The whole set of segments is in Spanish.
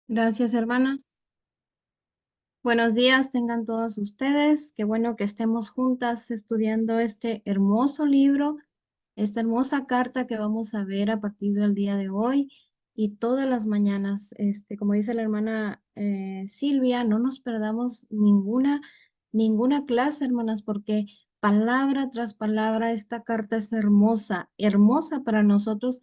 Gracias, hermanas. Buenos días, tengan todos ustedes. Qué bueno que estemos juntas estudiando este hermoso libro, esta hermosa carta que vamos a ver a partir del día de hoy y todas las mañanas. Como dice la hermana Silvia, no nos perdamos ninguna clase, hermanas, porque palabra tras palabra esta carta es hermosa, hermosa para nosotros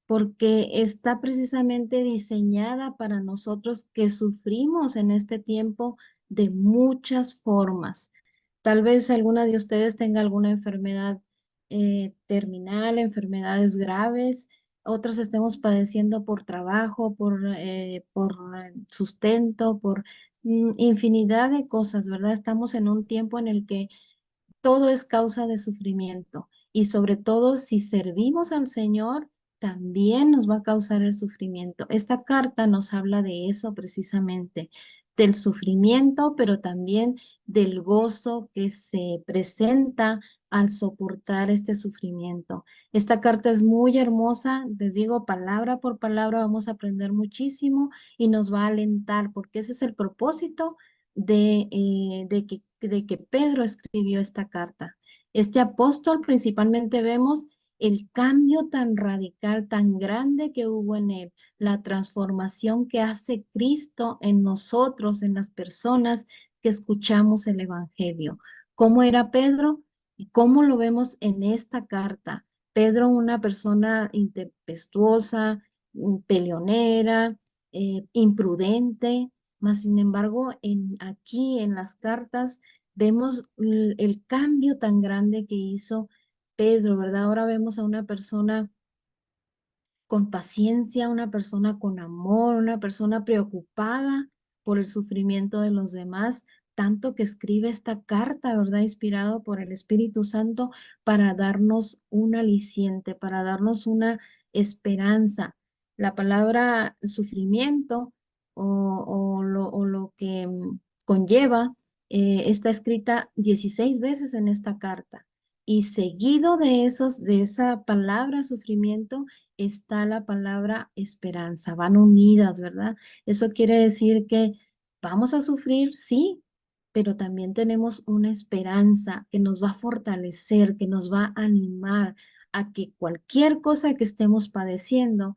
porque está precisamente diseñada para nosotros que sufrimos en este tiempo de muchas formas. Tal vez alguna de ustedes tenga alguna enfermedad terminal, enfermedades graves, otras estemos padeciendo por trabajo, por sustento, por infinidad de cosas, ¿verdad? Estamos en un tiempo en el que todo es causa de sufrimiento y sobre todo si servimos al Señor, también nos va a causar el sufrimiento. Esta carta nos habla de eso precisamente, del sufrimiento, pero también del gozo que se presenta al soportar este sufrimiento. Esta carta es muy hermosa, les digo, palabra por palabra vamos a aprender muchísimo y nos va a alentar, porque ese es el propósito de que Pedro escribió esta carta. Este apóstol principalmente vemos el cambio tan radical, tan grande que hubo en él, la transformación que hace Cristo en nosotros, en las personas que escuchamos el Evangelio. ¿Cómo era Pedro? ¿Y cómo lo vemos en esta carta? Pedro, una persona intempestuosa, peleonera, imprudente, mas, sin embargo, aquí en las cartas vemos el cambio tan grande que hizo Pedro, ¿verdad? Ahora vemos a una persona con paciencia, una persona con amor, una persona preocupada por el sufrimiento de los demás, tanto que escribe esta carta, ¿verdad? Inspirado por el Espíritu Santo para darnos un aliciente, para darnos una esperanza. La palabra sufrimiento o lo que conlleva está escrita 16 veces en esta carta. Y seguido de esa palabra sufrimiento, está la palabra esperanza, van unidas, ¿verdad? Eso quiere decir que vamos a sufrir, sí, pero también tenemos una esperanza que nos va a fortalecer, que nos va a animar a que cualquier cosa que estemos padeciendo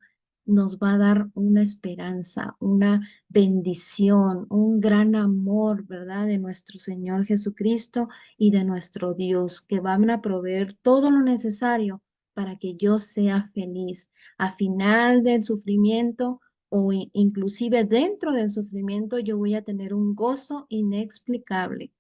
nos va a dar una esperanza, una bendición, un gran amor, ¿verdad? De nuestro Señor Jesucristo y de nuestro Dios, que van a proveer todo lo necesario para que yo sea feliz. A final del sufrimiento o inclusive dentro del sufrimiento, yo voy a tener un gozo inexplicable.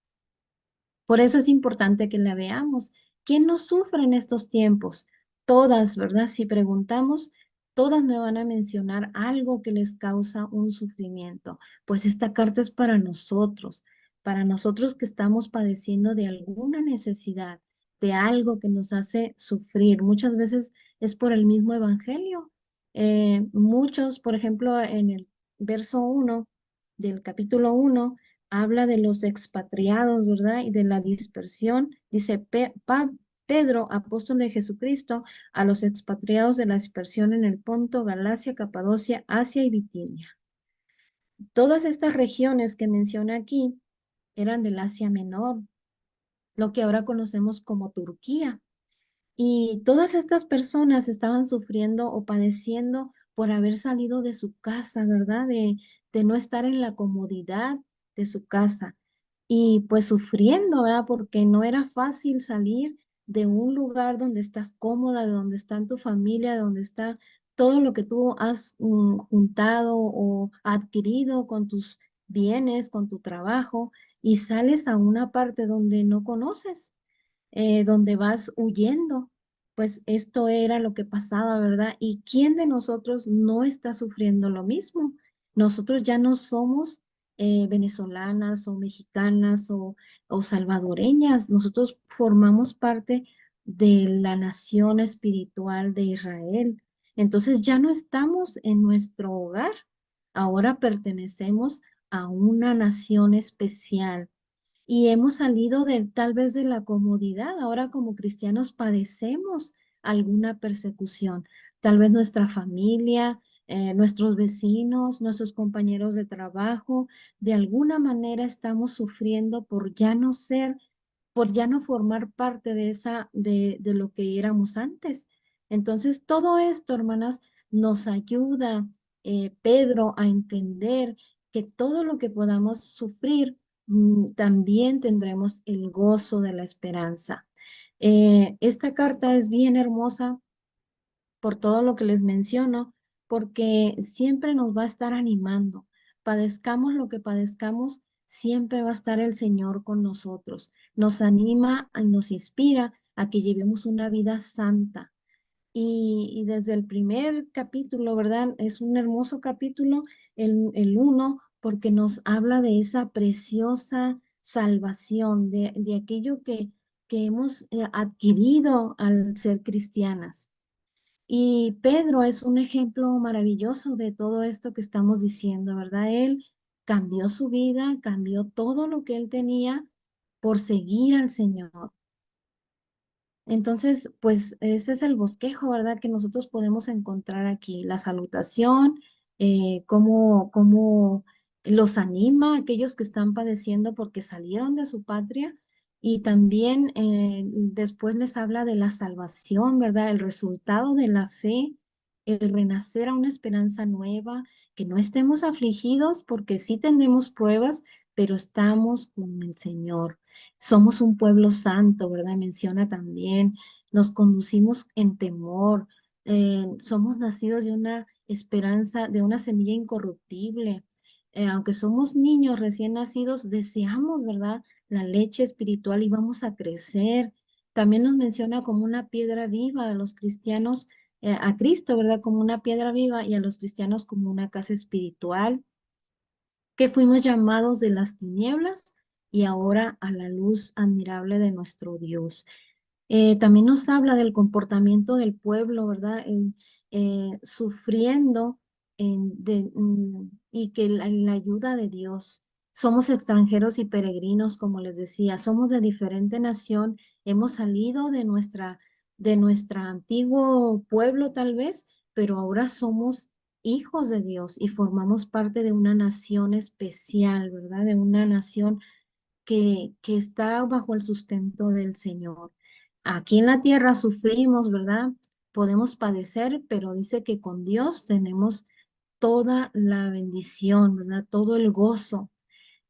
Por eso es importante que la veamos. ¿Quién no sufre en estos tiempos? Todas, ¿verdad? Si preguntamos, todas me van a mencionar algo que les causa un sufrimiento. Pues esta carta es para nosotros que estamos padeciendo de alguna necesidad, de algo que nos hace sufrir. Muchas veces es por el mismo evangelio. Muchos, por ejemplo, en el verso 1 del capítulo 1 habla de los expatriados, ¿verdad? Y de la dispersión. Dice Pedro, apóstol de Jesucristo, a los expatriados de la dispersión en el Ponto, Galacia, Capadocia, Asia y Bitinia. Todas estas regiones que menciona aquí eran del Asia Menor, lo que ahora conocemos como Turquía. Y todas estas personas estaban sufriendo o padeciendo por haber salido de su casa, ¿verdad? De no estar en la comodidad de su casa. Y pues sufriendo, ¿verdad? Porque no era fácil salir de un lugar donde estás cómoda, de donde está tu familia, de donde está todo lo que tú has juntado o adquirido con tus bienes, con tu trabajo, y sales a una parte donde no conoces, donde vas huyendo. Pues esto era lo que pasaba, ¿verdad? ¿Y quién de nosotros no está sufriendo lo mismo? Nosotros ya no somos venezolanas o mexicanas o salvadoreñas, nosotros formamos parte de la nación espiritual de Israel. Entonces ya no estamos en nuestro hogar, ahora pertenecemos a una nación especial y hemos salido tal vez de la comodidad. Ahora como cristianos padecemos alguna persecución. Tal vez nuestra familia nuestros vecinos, nuestros compañeros de trabajo, de alguna manera estamos sufriendo por ya no formar parte de lo que éramos antes. Entonces, todo esto, hermanas, nos ayuda, Pedro, a entender que todo lo que podamos sufrir, también tendremos el gozo de la esperanza. Esta carta es bien hermosa por todo lo que les menciono, porque siempre nos va a estar animando. Padezcamos lo que padezcamos, siempre va a estar el Señor con nosotros. Nos anima y nos inspira a que llevemos una vida santa. Y desde el primer capítulo, ¿verdad? Es un hermoso capítulo, el uno, porque nos habla de esa preciosa salvación, de aquello que hemos adquirido al ser cristianas. Y Pedro es un ejemplo maravilloso de todo esto que estamos diciendo, ¿verdad? Él cambió su vida, cambió todo lo que él tenía por seguir al Señor. Entonces, pues ese es el bosquejo, ¿verdad? Que nosotros podemos encontrar aquí. La salutación, cómo los anima a aquellos que están padeciendo porque salieron de su patria. Y también después les habla de la salvación, ¿verdad? El resultado de la fe, el renacer a una esperanza nueva, que no estemos afligidos porque sí tenemos pruebas, pero estamos con el Señor. Somos un pueblo santo, ¿verdad? Menciona también, nos conducimos en temor, somos nacidos de una esperanza, de una semilla incorruptible. Aunque somos niños recién nacidos, deseamos, ¿verdad? La leche espiritual y vamos a crecer. También nos menciona como una piedra viva a los cristianos, a Cristo, ¿verdad? Como una piedra viva y a los cristianos como una casa espiritual, que fuimos llamados de las tinieblas y ahora a la luz admirable de nuestro Dios. También nos habla del comportamiento del pueblo, ¿verdad? Sufriendo y que la ayuda de Dios. Somos extranjeros y peregrinos, como les decía, somos de diferente nación, hemos salido de nuestro antiguo pueblo tal vez, pero ahora somos hijos de Dios y formamos parte de una nación especial, ¿verdad? De una nación que está bajo el sustento del Señor. Aquí en la tierra sufrimos, ¿verdad? Podemos padecer, pero dice que con Dios tenemos toda la bendición, ¿verdad? Todo el gozo.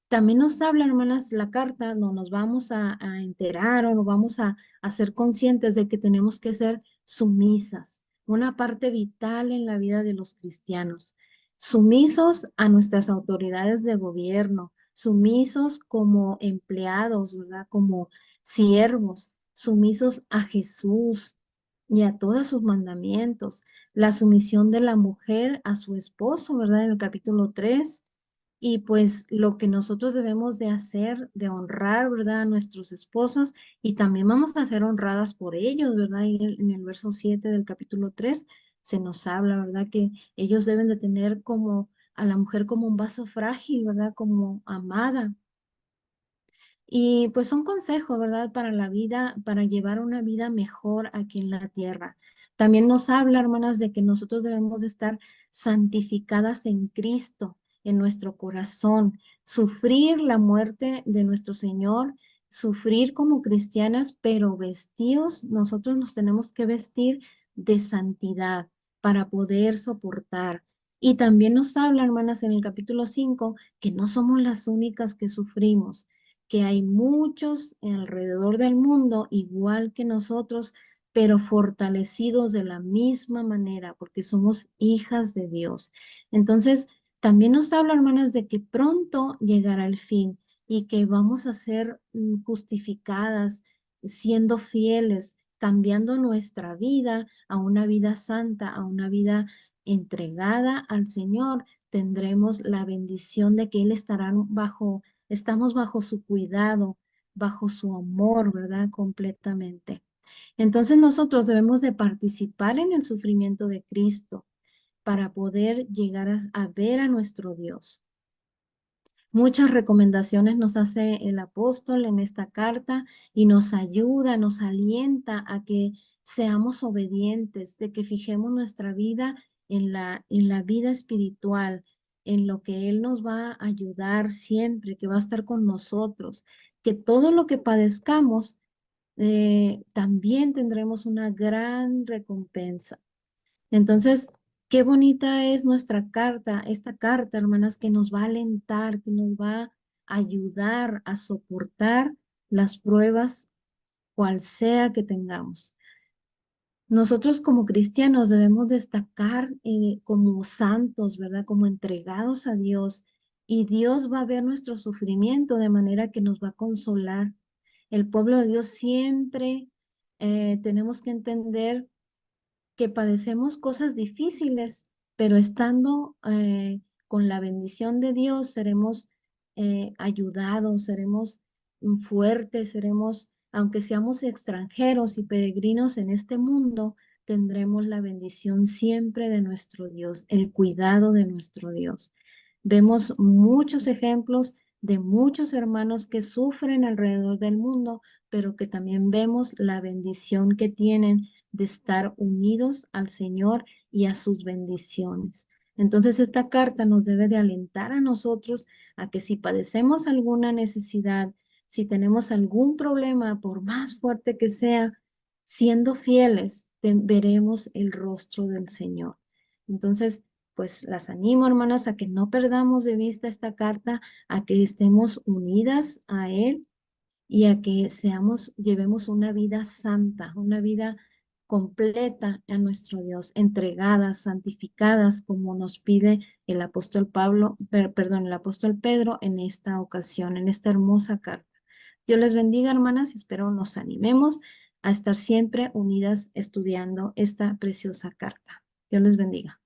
También nos habla, hermanas, la carta, no nos vamos a enterar o nos vamos a ser conscientes de que tenemos que ser sumisas, una parte vital en la vida de los cristianos, sumisos a nuestras autoridades de gobierno, sumisos como empleados, ¿verdad? Como siervos, sumisos a Jesús y a todos sus mandamientos, la sumisión de la mujer a su esposo, ¿verdad? En el capítulo 3 y pues lo que nosotros debemos de hacer, de honrar, ¿verdad? A nuestros esposos y también vamos a ser honradas por ellos, ¿verdad? Y en el verso 7 del capítulo 3 se nos habla, ¿verdad? Que ellos deben de tener como a la mujer como un vaso frágil, ¿verdad? Como amada. Y pues son consejos, ¿verdad? Para la vida, para llevar una vida mejor aquí en la tierra. También nos habla, hermanas, de que nosotros debemos de estar santificadas en Cristo, en nuestro corazón, sufrir la muerte de nuestro Señor, sufrir como cristianas, pero vestidos, nosotros nos tenemos que vestir de santidad para poder soportar. Y también nos habla, hermanas, en el capítulo 5, que no somos las únicas que sufrimos, que hay muchos alrededor del mundo igual que nosotros, pero fortalecidos de la misma manera, porque somos hijas de Dios. Entonces, también nos habla, hermanas, de que pronto llegará el fin y que vamos a ser justificadas, siendo fieles, cambiando nuestra vida a una vida santa, a una vida entregada al Señor. Tendremos la bendición de que Él estará estamos bajo su cuidado, bajo su amor, ¿verdad? Completamente. Entonces nosotros debemos de participar en el sufrimiento de Cristo para poder llegar a ver a nuestro Dios. Muchas recomendaciones nos hace el apóstol en esta carta y nos ayuda, nos alienta a que seamos obedientes, de que fijemos nuestra vida en la vida espiritual, en lo que Él nos va a ayudar siempre, que va a estar con nosotros, que todo lo que padezcamos, también tendremos una gran recompensa. Entonces, qué bonita es nuestra carta, esta carta, hermanas, que nos va a alentar, que nos va a ayudar a soportar las pruebas, cual sea que tengamos. Nosotros como cristianos debemos destacar como santos, ¿verdad? Como entregados a Dios. Y Dios va a ver nuestro sufrimiento de manera que nos va a consolar. El pueblo de Dios siempre tenemos que entender que padecemos cosas difíciles, pero estando con la bendición de Dios, seremos ayudados, seremos fuertes, seremos, aunque seamos extranjeros y peregrinos en este mundo, tendremos la bendición siempre de nuestro Dios, el cuidado de nuestro Dios. Vemos muchos ejemplos de muchos hermanos que sufren alrededor del mundo, pero que también vemos la bendición que tienen de estar unidos al Señor y a sus bendiciones. Entonces, esta carta nos debe de alentar a nosotros a que si padecemos alguna necesidad, si tenemos algún problema, por más fuerte que sea, siendo fieles, veremos el rostro del Señor. Entonces, pues las animo, hermanas, a que no perdamos de vista esta carta, a que estemos unidas a Él y a que llevemos una vida santa, una vida completa a nuestro Dios, entregadas, santificadas, como nos pide el apóstol el apóstol Pedro en esta ocasión, en esta hermosa carta. Dios les bendiga, hermanas, y espero nos animemos a estar siempre unidas estudiando esta preciosa carta. Dios les bendiga.